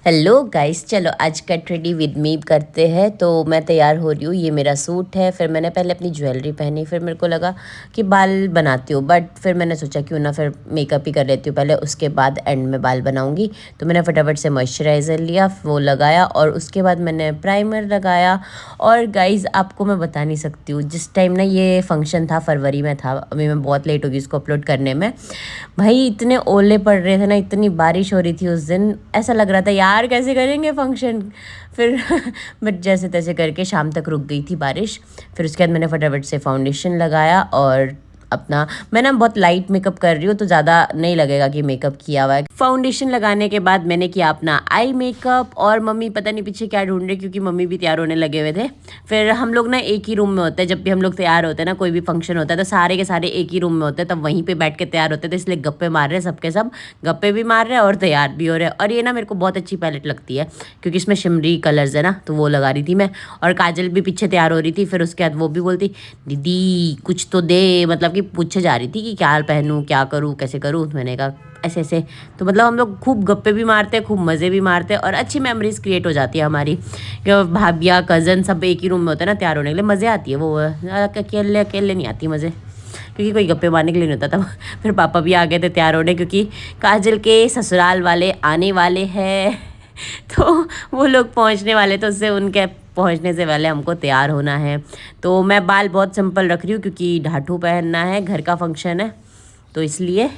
Hello guys, चलो आज get ready with me करते हैं। तो मैं तैयार हो रही हूँ, ये मेरा सूट है। फिर मैंने पहले अपनी ज्वेलरी पहनी, फिर मेरे को लगा कि बाल बनाती हूँ, बट फिर मैंने सोचा क्यों ना फिर मेकअप ही कर लेती हूँ पहले, उसके बाद एंड में बाल बनाऊँगी। तो मैंने फटाफट से मॉइस्चराइज़र लिया, वो लगाया और उसके बाद मैंने प्राइमर लगाया। और गाइज़ आपको मैं बता नहीं सकती हूँ, जिस टाइम ना ये फंक्शन था फरवरी में था, अभी मैं बहुत लेट होगी इसको अपलोड करने में। भाई इतने ओले पड़ रहे थे ना, इतनी बारिश हो रही थी उस दिन, ऐसा लग रहा था यार कैसे करेंगे फंक्शन। फिर बट जैसे तैसे करके शाम तक रुक गई थी बारिश। फिर उसके बाद मैंने फटाफट से फाउंडेशन लगाया और अपना, मैं ना बहुत लाइट मेकअप कर रही हूँ तो ज़्यादा नहीं लगेगा कि मेकअप किया हुआ है। फाउंडेशन लगाने के बाद मैंने किया अपना आई मेकअप, और मम्मी पता नहीं पीछे क्या ढूंढ रहे, क्योंकि मम्मी भी तैयार होने लगे हुए थे। फिर हम लोग ना एक ही रूम में होते हैं, जब भी हम लोग तैयार होते हैं ना, कोई भी फंक्शन होता है तो सारे के सारे एक ही रूम में होते हैं, तब वहीं पर बैठ के तैयार होते थे। इसलिए गप्पे मार रहे हैं सबके सब, गप्पे भी मार रहे हैं और तैयार भी हो रहे हैं। और ये ना मेरे को बहुत अच्छी पैलेट लगती है, क्योंकि इसमें शिमरी कलर्स है ना, तो वो लगा रही थी मैं। और काजल भी पीछे तैयार हो रही थी। फिर उसके बाद वो भी बोलती दीदी कुछ तो दे, मतलब कि पूछे जा रही थी कि क्या पहनूं, क्या करूं, कैसे करूं। तो मैंने कहा ऐसे ऐसे। तो मतलब हम लोग खूब गप्पे भी मारते हैं, खूब मज़े भी मारते हैं, और अच्छी मेमोरीज क्रिएट हो जाती है हमारी। कि भाभिया कज़न सब एक ही रूम में होते हैं ना तैयार होने के लिए, मज़े आती है वो। अकेले अकेले नहीं आती मज़े, क्योंकि कोई गप्पे मारने के लिए नहीं होता था। फिर पापा भी आ गए थे तैयार होने, क्योंकि काजल के ससुराल वाले आने वाले हैं। तो वो लोग पहुंचने वाले, तो उससे उनके पहुंचने से पहले हमको तैयार होना है। तो मैं बाल बहुत सिंपल रख रही हूँ, क्योंकि ढाठू पहनना है, घर का फंक्शन है, तो इसलिए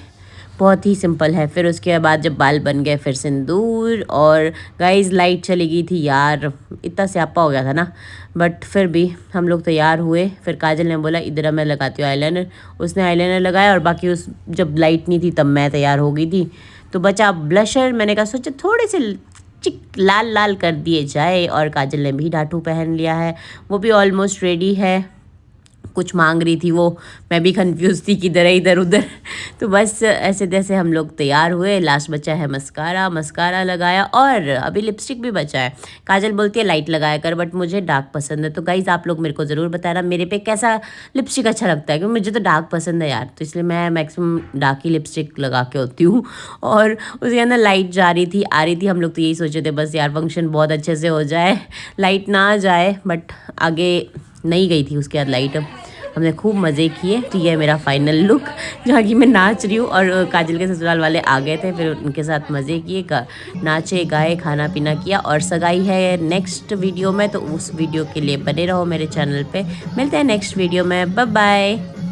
बहुत ही सिंपल है। फिर उसके बाद जब बाल बन गए, फिर सिंदूर। और गाइस लाइट चली गई थी यार, इतना स्यापा हो गया था ना, बट फिर भी हम लोग तैयार हुए। फिर काजल ने बोला इधर मैं लगाती हूँ आईलाइनर, उसने आईलाइनर लगाया, और बाकी उस जब लाइट नहीं थी तब मैं तैयार हो गई थी। तो बचा ब्लशर, मैंने कहा सोचा थोड़े से चिक लाल लाल कर दिए जाए। और काजल ने भी ढाठू पहन लिया है, वो भी ऑलमोस्ट रेडी है। कुछ मांग रही थी वो, मैं भी कंफ्यूज थी किधर है इधर उधर। तो बस ऐसे जैसे हम लोग तैयार हुए। लास्ट बचा है मस्कारा, मस्कारा लगाया, और अभी लिपस्टिक भी बचा है। काजल बोलती है लाइट लगाया कर, बट मुझे डार्क पसंद है। तो गाइज आप लोग मेरे को ज़रूर बताना मेरे पे कैसा लिपस्टिक अच्छा लगता है, क्योंकि मुझे तो डार्क पसंद है यार, तो इसलिए मैं मैक्सिमम डार्क ही लिपस्टिक लगा के होती हूँ। और उसके अंदर लाइट जा रही थी, आ रही थी, हम लोग तो यही सोचे थे बस यार फंक्शन बहुत अच्छे से हो जाए, लाइट ना आ जाए, बट आगे नहीं गई थी उसके बाद लाइट। हमने खूब मज़े किए। तो ये है मेरा फाइनल लुक, जहाँ की मैं नाच रही हूँ। और काजल के ससुराल वाले आ गए थे, फिर उनके साथ मज़े किए, नाचे गाए, खाना पीना किया। और सगाई है नेक्स्ट वीडियो में, तो उस वीडियो के लिए बने रहो मेरे चैनल पे। मिलते हैं नेक्स्ट वीडियो में, बाय बाय।